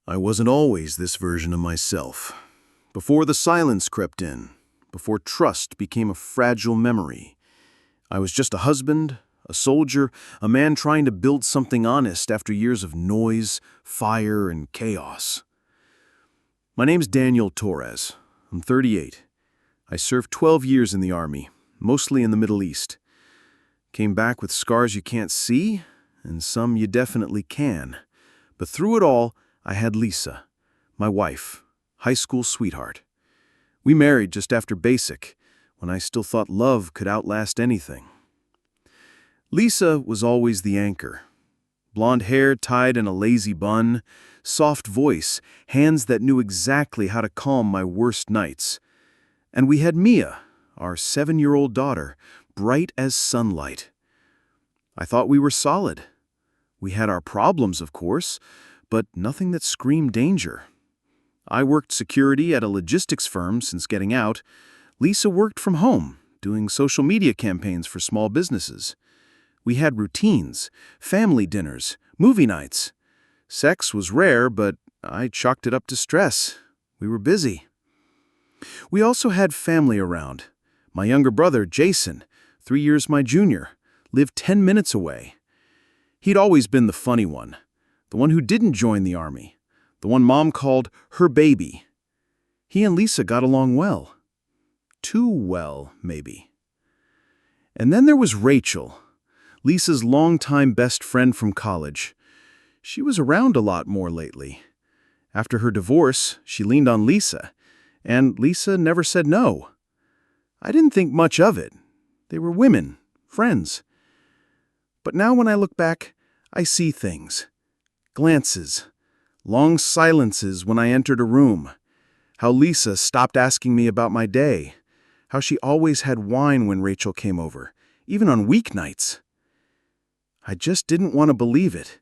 I wasn't always this version of myself. Before the silence crept in, before trust became a fragile memory, I was just a husband, a soldier, a man trying to build something honest after years of noise, fire, and chaos. My name's Daniel Torres. I'm 38. I served 12 years in the Army, mostly in the Middle East. Came back with scars you can't see, and some you definitely can. But through it all, I had Lisa, my wife, high school sweetheart. We married just after basic, when I still thought love could outlast anything. Lisa was always the anchor. Blonde hair tied in a lazy bun, soft voice, hands that knew exactly how to calm my worst nights. And we had Mia, our 7-year-old daughter, bright as sunlight. I thought we were solid. We had our problems, of course, but nothing that screamed danger. I worked security at a logistics firm since getting out. Lisa worked from home, doing social media campaigns for small businesses. We had routines, family dinners, movie nights. Sex was rare, but I chalked it up to stress. We were busy. We also had family around. My younger brother, Jason, 3 years my junior, lived 10 minutes away. He'd always been the funny one, the one who didn't join the Army, the one Mom called her baby. He and Lisa got along well. Too well, maybe. And then there was Rachel, Lisa's longtime best friend from college. She was around a lot more lately. After her divorce, she leaned on Lisa, and Lisa never said no. I didn't think much of it. They were women, friends. But now when I look back, I see things. Glances. Long silences when I entered a room. How Lisa stopped asking me about my day. How she always had wine when Rachel came over, even on weeknights. I just didn't want to believe it,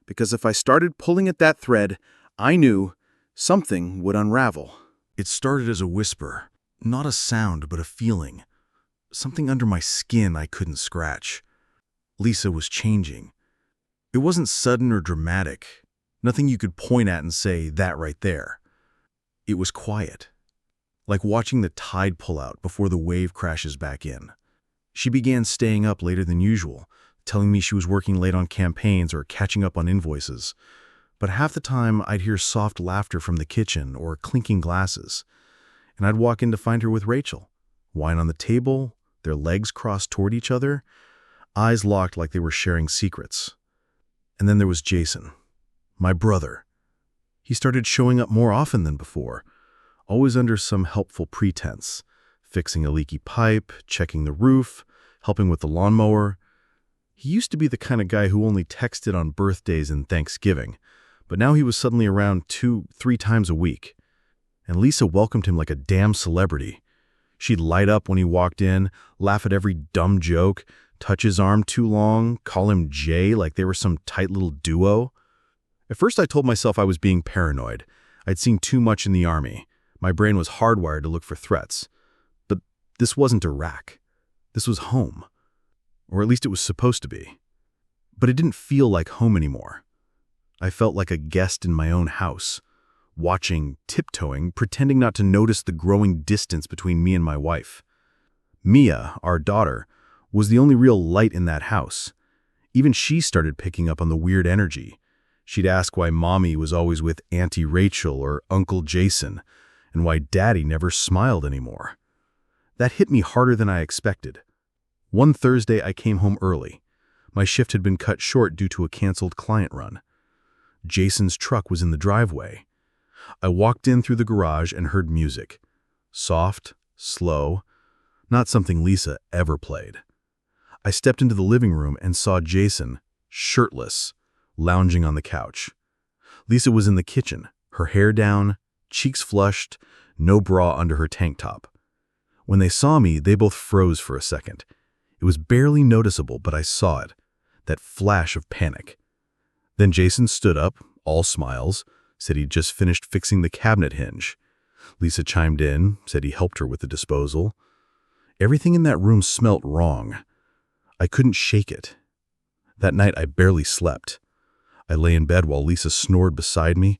because if I started pulling at that thread, I knew something would unravel. It started as a whisper, not a sound but a feeling. Something under my skin I couldn't scratch. Lisa was changing. It wasn't sudden or dramatic. Nothing you could point at and say, that right there. It was quiet, like watching the tide pull out before the wave crashes back in. She began staying up later than usual, telling me she was working late on campaigns or catching up on invoices. But half the time, I'd hear soft laughter from the kitchen or clinking glasses. And I'd walk in to find her with Rachel. Wine on the table, their legs crossed toward each other, eyes locked like they were sharing secrets. And then there was Jason, my brother. He started showing up more often than before, always under some helpful pretense, fixing a leaky pipe, checking the roof, helping with the lawnmower. He used to be the kind of guy who only texted on birthdays and Thanksgiving, but now he was suddenly around 2-3 times a week. And Lisa welcomed him like a damn celebrity. She'd light up when he walked in, laugh at every dumb joke, touch his arm too long, call him Jay like they were some tight little duo. At first I told myself I was being paranoid. I'd seen too much in the Army. My brain was hardwired to look for threats. But this wasn't Iraq. This was home. Or at least it was supposed to be. But it didn't feel like home anymore. I felt like a guest in my own house, watching, tiptoeing, pretending not to notice the growing distance between me and my wife. Mia, our daughter, was the only real light in that house. Even she started picking up on the weird energy. She'd ask why Mommy was always with Auntie Rachel or Uncle Jason, and why Daddy never smiled anymore. That hit me harder than I expected. One Thursday, I came home early. My shift had been cut short due to a canceled client run. Jason's truck was in the driveway. I walked in through the garage and heard music. Soft, slow, not something Lisa ever played. I stepped into the living room and saw Jason, shirtless, lounging on the couch. Lisa was in the kitchen, her hair down, cheeks flushed, no bra under her tank top. When they saw me, they both froze for a second. It was barely noticeable, but I saw it, that flash of panic. Then Jason stood up, all smiles, said he'd just finished fixing the cabinet hinge. Lisa chimed in, said he helped her with the disposal. Everything in that room smelt wrong. I couldn't shake it. That night I barely slept. I lay in bed while Lisa snored beside me,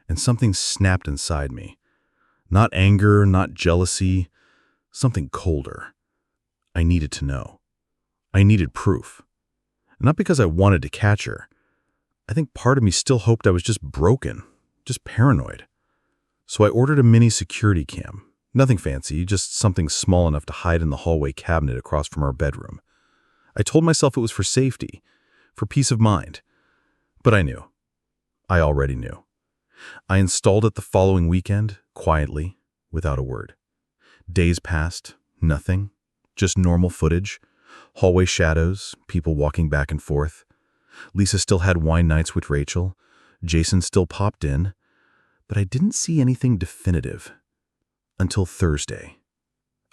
and something snapped inside me. Not anger, not jealousy, something colder. I needed to know. I needed proof. Not because I wanted to catch her. I think part of me still hoped I was just broken, just paranoid. So I ordered a mini security cam. Nothing fancy, just something small enough to hide in the hallway cabinet across from our bedroom. I told myself it was for safety, for peace of mind. But I knew. I already knew. I installed it the following weekend, quietly, without a word. Days passed, nothing, just normal footage, hallway shadows, people walking back and forth. Lisa still had wine nights with Rachel. Jason still popped in. But I didn't see anything definitive. Until Thursday.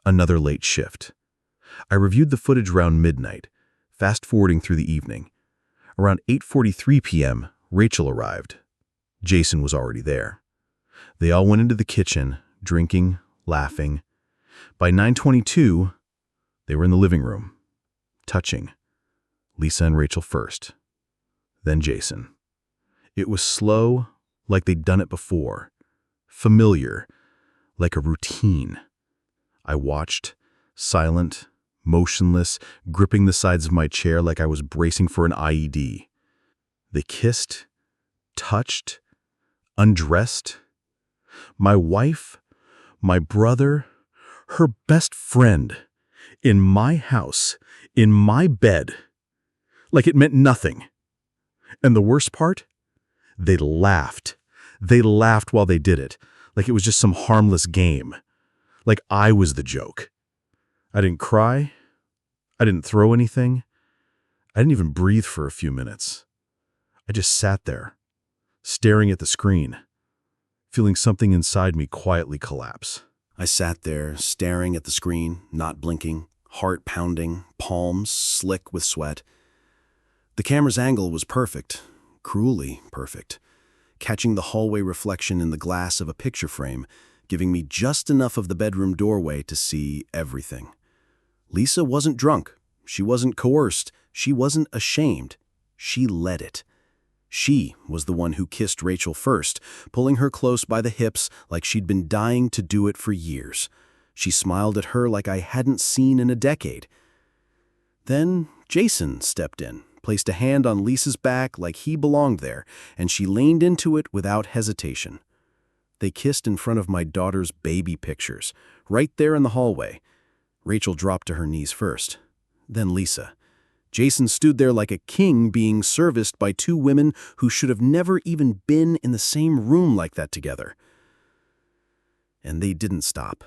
Another late shift. I reviewed the footage around midnight, fast-forwarding through the evening. Around 8:43 p.m., Rachel arrived. Jason was already there. They all went into the kitchen, drinking, laughing. By 9:22, they were in the living room, touching. Lisa and Rachel first. Then Jason. It was slow, like they'd done it before. Familiar, like a routine. I watched, silent, motionless, gripping the sides of my chair like I was bracing for an IED. They kissed, touched, undressed. My wife, my brother, her best friend, in my house, in my bed, like it meant nothing. And the worst part? They laughed. They laughed while they did it, like it was just some harmless game. Like I was the joke. I didn't cry. I didn't throw anything. I didn't even breathe for a few minutes. I just sat there, staring at the screen, feeling something inside me quietly collapse. I sat there, staring at the screen, not blinking, heart pounding, palms slick with sweat. The camera's angle was perfect, cruelly perfect, catching the hallway reflection in the glass of a picture frame, giving me just enough of the bedroom doorway to see everything. Lisa wasn't drunk. She wasn't coerced. She wasn't ashamed. She led it. She was the one who kissed Rachel first, pulling her close by the hips like she'd been dying to do it for years. She smiled at her like I hadn't seen in a decade. Then Jason stepped in, placed a hand on Lisa's back like he belonged there, and she leaned into it without hesitation. They kissed in front of my daughter's baby pictures, right there in the hallway. Rachel dropped to her knees first, then Lisa. Jason stood there like a king being serviced by two women who should have never even been in the same room like that together. And they didn't stop.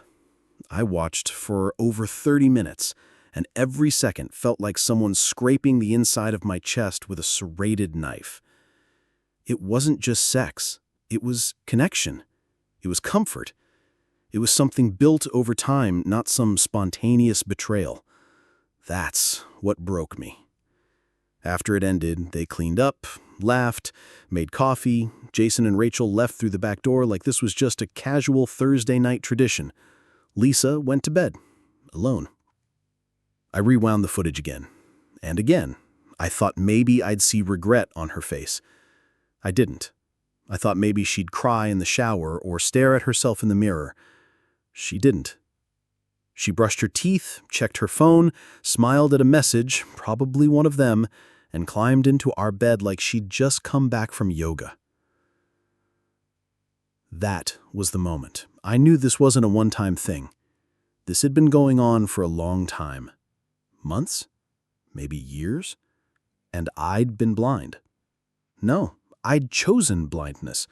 I watched for over 30 minutes, and every second felt like someone scraping the inside of my chest with a serrated knife. It wasn't just sex. It was connection. It was comfort. It was something built over time, not some spontaneous betrayal. That's what broke me. After it ended, they cleaned up, laughed, made coffee. Jason and Rachel left through the back door like this was just a casual Thursday night tradition. Lisa went to bed, alone. I rewound the footage again, and again. I thought maybe I'd see regret on her face. I didn't. I thought maybe she'd cry in the shower or stare at herself in the mirror. She didn't. She brushed her teeth, checked her phone, smiled at a message, probably one of them, and climbed into our bed like she'd just come back from yoga. That was the moment. I knew this wasn't a one-time thing. This had been going on for a long time. Months? Maybe years? And I'd been blind. No, I'd chosen blindness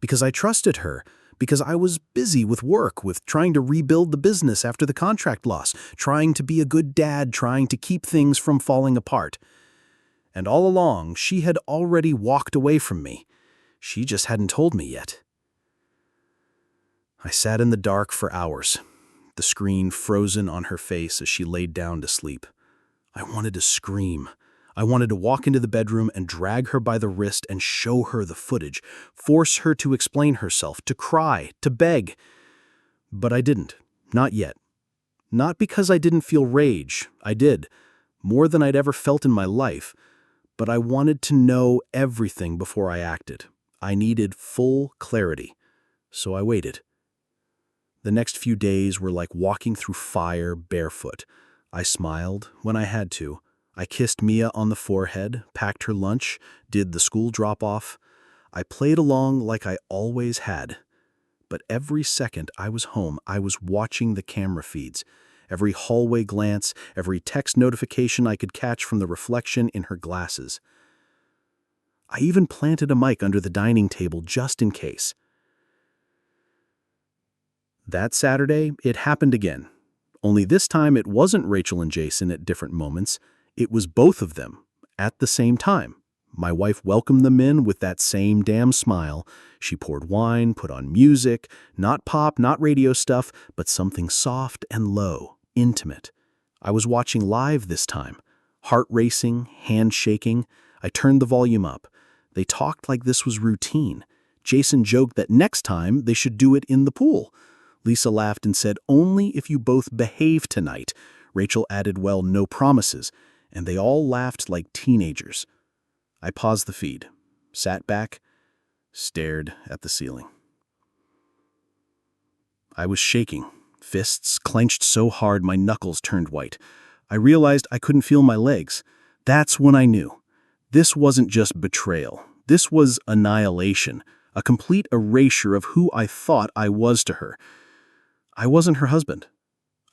because I trusted her, because I was busy with work, with trying to rebuild the business after the contract loss, trying to be a good dad, trying to keep things from falling apart. And all along, she had already walked away from me. She just hadn't told me yet. I sat in the dark for hours, the screen frozen on her face as she laid down to sleep. I wanted to scream. I wanted to walk into the bedroom and drag her by the wrist and show her the footage, force her to explain herself, to cry, to beg. But I didn't. Not yet. Not because I didn't feel rage. I did. More than I'd ever felt in my life. But I wanted to know everything before I acted. I needed full clarity, so I waited. The next few days were like walking through fire barefoot. I smiled when I had to. I kissed Mia on the forehead, packed her lunch, did the school drop-off. I played along like I always had. But every second I was home, I was watching the camera feeds. Every hallway glance, every text notification I could catch from the reflection in her glasses. I even planted a mic under the dining table just in case. That Saturday, it happened again. Only this time it wasn't Rachel and Jason at different moments. It was both of them, at the same time. My wife welcomed them in with that same damn smile. She poured wine, put on music, not pop, not radio stuff, but something soft and low, intimate. I was watching live this time, heart racing, hand shaking. I turned the volume up. They talked like this was routine. Jason joked that next time they should do it in the pool. Lisa laughed and said, "Only if you both behave tonight." Rachel added, "Well, no promises." And they all laughed like teenagers. I paused the feed, sat back, stared at the ceiling. I was shaking, fists clenched so hard my knuckles turned white. I realized I couldn't feel my legs. That's when I knew. This wasn't just betrayal. This was annihilation, a complete erasure of who I thought I was to her. I wasn't her husband.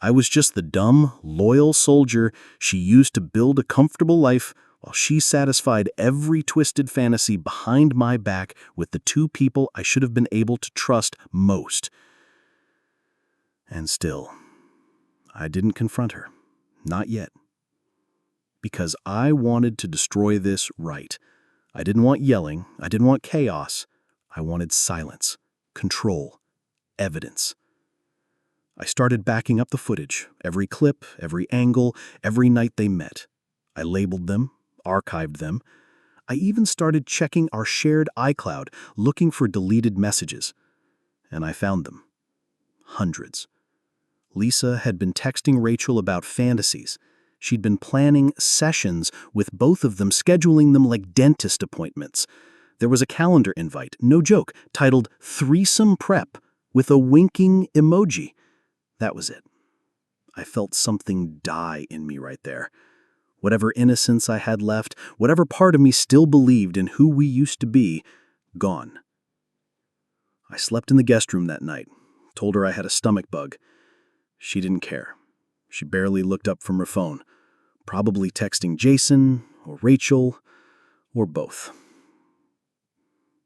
I was just the dumb, loyal soldier she used to build a comfortable life while she satisfied every twisted fantasy behind my back with the two people I should have been able to trust most. And still, I didn't confront her. Not yet. Because I wanted to destroy this right. I didn't want yelling. I didn't want chaos. I wanted silence, control, evidence. I started backing up the footage, every clip, every angle, every night they met. I labeled them, archived them. I even started checking our shared iCloud, looking for deleted messages. And I found them. Hundreds. Lisa had been texting Rachel about fantasies. She'd been planning sessions with both of them, scheduling them like dentist appointments. There was a calendar invite, no joke, titled Threesome Prep, with a winking emoji. That was it. I felt something die in me right there. Whatever innocence I had left, whatever part of me still believed in who we used to be, gone. I slept in the guest room that night, told her I had a stomach bug. She didn't care. She barely looked up from her phone, probably texting Jason or Rachel or both.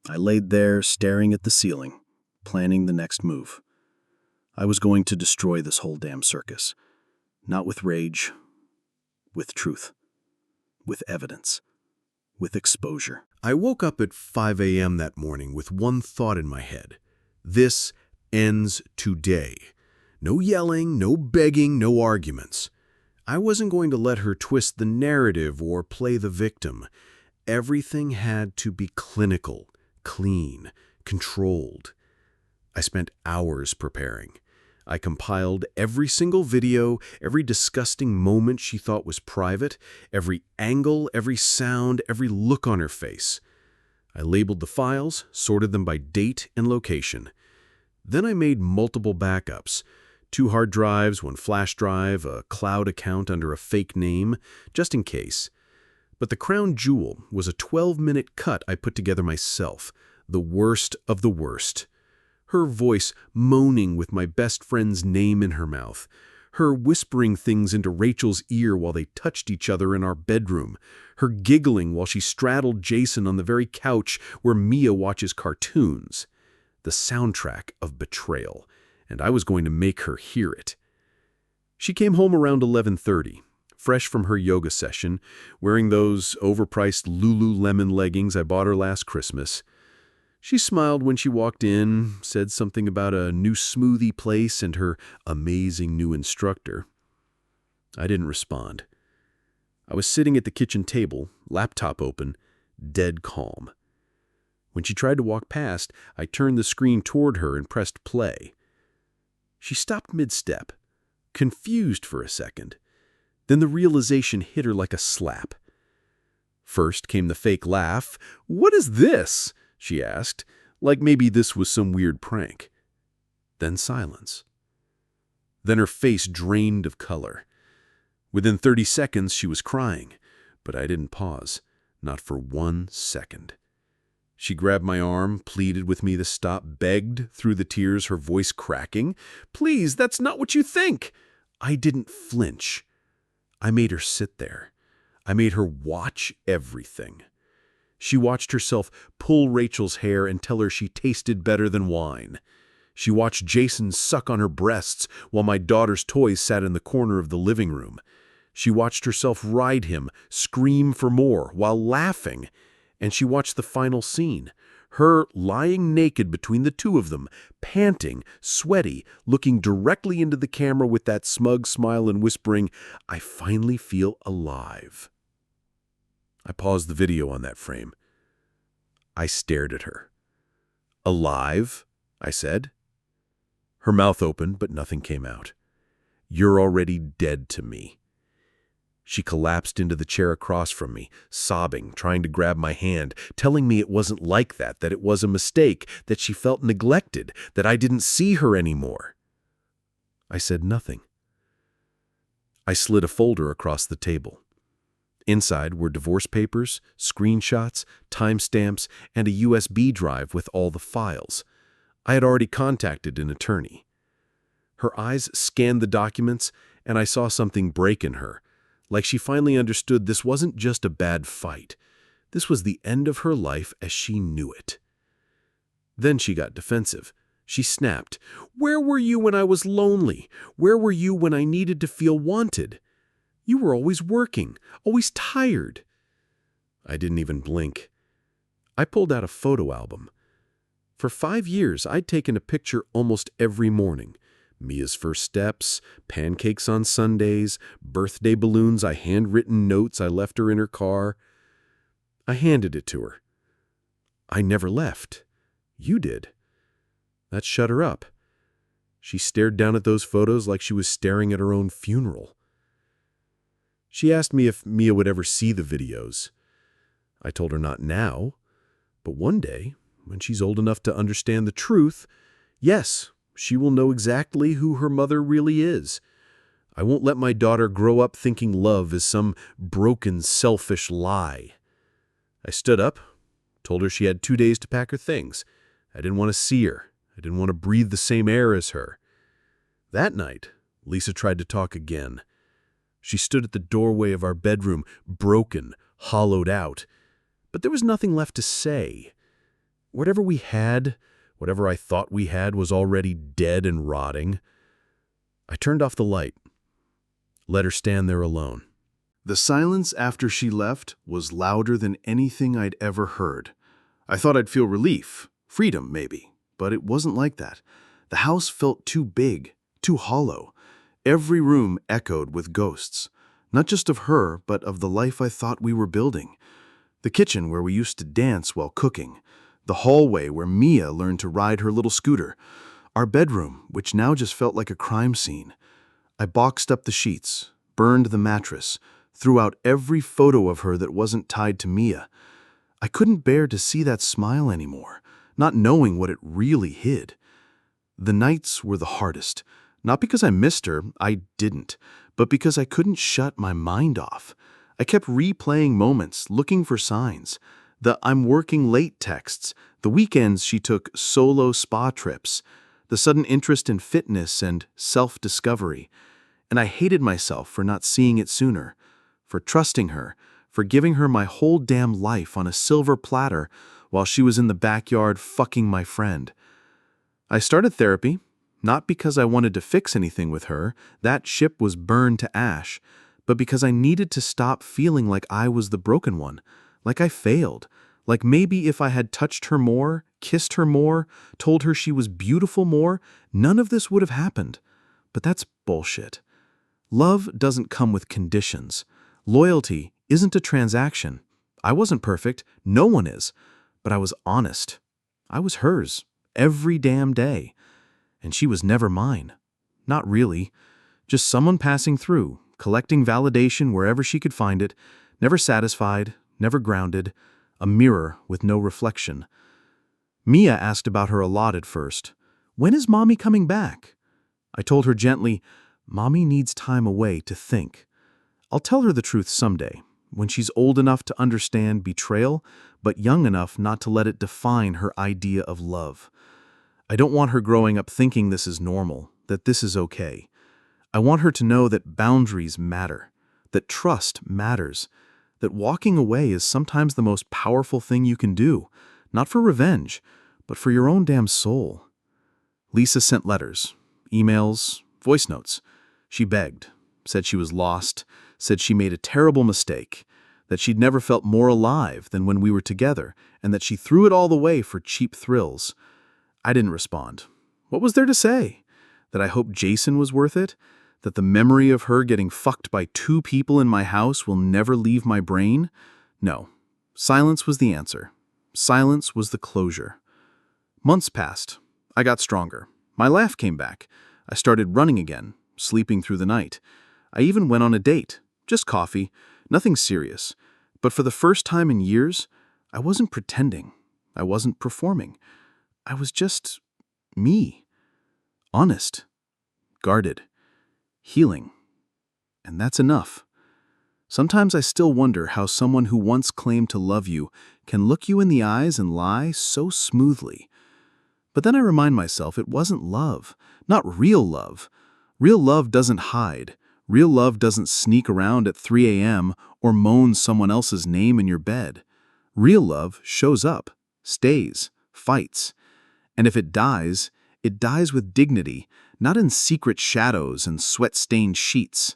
I laid there staring at the ceiling, planning the next move. I was going to destroy this whole damn circus. Not with rage, with truth, with evidence, with exposure. I woke up at 5 a.m. that morning with one thought in my head. This ends today. No yelling, no begging, no arguments. I wasn't going to let her twist the narrative or play the victim. Everything had to be clinical, clean, controlled. I spent hours preparing. I compiled every single video, every disgusting moment she thought was private, every angle, every sound, every look on her face. I labeled the files, sorted them by date and location. Then I made multiple backups. 2 hard drives, 1 flash drive, a cloud account under a fake name, just in case. But the crown jewel was a 12-minute cut I put together myself, the worst of the worst. Her voice moaning with my best friend's name in her mouth. Her whispering things into Rachel's ear while they touched each other in our bedroom. Her giggling while she straddled Jason on the very couch where Mia watches cartoons. The soundtrack of betrayal, and I was going to make her hear it. She came home around 11:30, fresh from her yoga session, wearing those overpriced Lululemon leggings I bought her last Christmas. She smiled when she walked in, said something about a new smoothie place and her amazing new instructor. I didn't respond. I was sitting at the kitchen table, laptop open, dead calm. When she tried to walk past, I turned the screen toward her and pressed play. She stopped mid-step, confused for a second. Then the realization hit her like a slap. First came the fake laugh. "What is this?" she asked, like maybe this was some weird prank. Then silence. Then her face drained of color. Within 30 seconds, she was crying, but I didn't pause, not for 1 second. She grabbed my arm, pleaded with me to stop, begged through the tears, her voice cracking. "Please, that's not what you think." I didn't flinch. I made her sit there. I made her watch everything. She watched herself pull Rachel's hair and tell her she tasted better than wine. She watched Jason suck on her breasts while my daughter's toys sat in the corner of the living room. She watched herself ride him, scream for more, while laughing. And she watched the final scene, her lying naked between the two of them, panting, sweaty, looking directly into the camera with that smug smile and whispering, "I finally feel alive." I paused the video on that frame. I stared at her. "Alive?" I said. Her mouth opened, but nothing came out. "You're already dead to me." She collapsed into the chair across from me, sobbing, trying to grab my hand, telling me it wasn't like that it was a mistake, that she felt neglected, that I didn't see her anymore. I said nothing. I slid a folder across the table. Inside were divorce papers, screenshots, timestamps, and a USB drive with all the files. I had already contacted an attorney. Her eyes scanned the documents, and I saw something break in her, like she finally understood this wasn't just a bad fight. This was the end of her life as she knew it. Then she got defensive. She snapped, "Where were you when I was lonely? Where were you when I needed to feel wanted? You were always working, always tired." I didn't even blink. I pulled out a photo album. For 5 years, I'd taken a picture almost every morning. Mia's first steps, pancakes on Sundays, birthday balloons, handwritten notes I left her in her car. I handed it to her. "I never left. You did." That shut her up. She stared down at those photos like she was staring at her own funeral. She asked me if Mia would ever see the videos. I told her not now, but one day, when she's old enough to understand the truth, yes, she will know exactly who her mother really is. I won't let my daughter grow up thinking love is some broken, selfish lie. I stood up, told her she had 2 days to pack her things. I didn't want to see her. I didn't want to breathe the same air as her. That night, Lisa tried to talk again. She stood at the doorway of our bedroom, broken, hollowed out. But there was nothing left to say. Whatever we had, whatever I thought we had, was already dead and rotting. I turned off the light, let her stand there alone. The silence after she left was louder than anything I'd ever heard. I thought I'd feel relief, freedom maybe, but it wasn't like that. The house felt too big, too hollow. Every room echoed with ghosts, not just of her, but of the life I thought we were building. The kitchen where we used to dance while cooking, the hallway where Mia learned to ride her little scooter, our bedroom, which now just felt like a crime scene. I boxed up the sheets, burned the mattress, threw out every photo of her that wasn't tied to Mia. I couldn't bear to see that smile anymore, not knowing what it really hid. The nights were the hardest, not because I missed her, I didn't, but because I couldn't shut my mind off. I kept replaying moments, looking for signs. The "I'm working late" texts, the weekends she took solo spa trips, the sudden interest in fitness and self-discovery. And I hated myself for not seeing it sooner, for trusting her, for giving her my whole damn life on a silver platter while she was in the backyard fucking my friend. I started therapy, not because I wanted to fix anything with her, that ship was burned to ash, but because I needed to stop feeling like I was the broken one, like I failed, like maybe if I had touched her more, kissed her more, told her she was beautiful more, none of this would have happened. But that's bullshit. Love doesn't come with conditions. Loyalty isn't a transaction. I wasn't perfect, no one is, but I was honest. I was hers, every damn day. And she was never mine. Not really. Just someone passing through, collecting validation wherever she could find it, never satisfied, never grounded, a mirror with no reflection. Mia asked about her a lot at first. "When is Mommy coming back?" I told her gently, "Mommy needs time away to think. I'll tell her the truth someday, when she's old enough to understand betrayal, but young enough not to let it define her idea of love. I don't want her growing up thinking this is normal, that this is okay. I want her to know that boundaries matter, that trust matters, that walking away is sometimes the most powerful thing you can do, not for revenge, but for your own damn soul." Lisa sent letters, emails, voice notes. She begged, said she was lost, said she made a terrible mistake, that she'd never felt more alive than when we were together, and that she threw it all away for cheap thrills. I didn't respond. What was there to say? That I hoped Jason was worth it? That the memory of her getting fucked by 2 people in my house will never leave my brain? No. Silence was the answer. Silence was the closure. Months passed. I got stronger. My laugh came back. I started running again, sleeping through the night. I even went on a date. Just coffee. Nothing serious. But for the first time in years, I wasn't pretending. I wasn't performing. I was just me. Honest. Guarded. Healing. And that's enough. Sometimes I still wonder how someone who once claimed to love you can look you in the eyes and lie so smoothly. But then I remind myself it wasn't love, not real love. Real love doesn't hide. Real love doesn't sneak around at 3 a.m. or moan someone else's name in your bed. Real love shows up, stays, fights. And if it dies with dignity, not in secret shadows and sweat-stained sheets.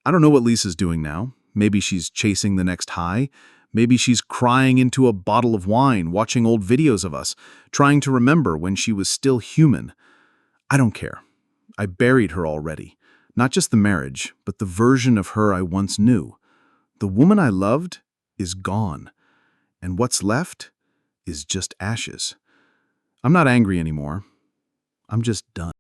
I don't know what Lisa's doing now. Maybe she's chasing the next high. Maybe she's crying into a bottle of wine, watching old videos of us, trying to remember when she was still human. I don't care. I buried her already. Not just the marriage, but the version of her I once knew. The woman I loved is gone. And what's left is just ashes. I'm not angry anymore. I'm just done.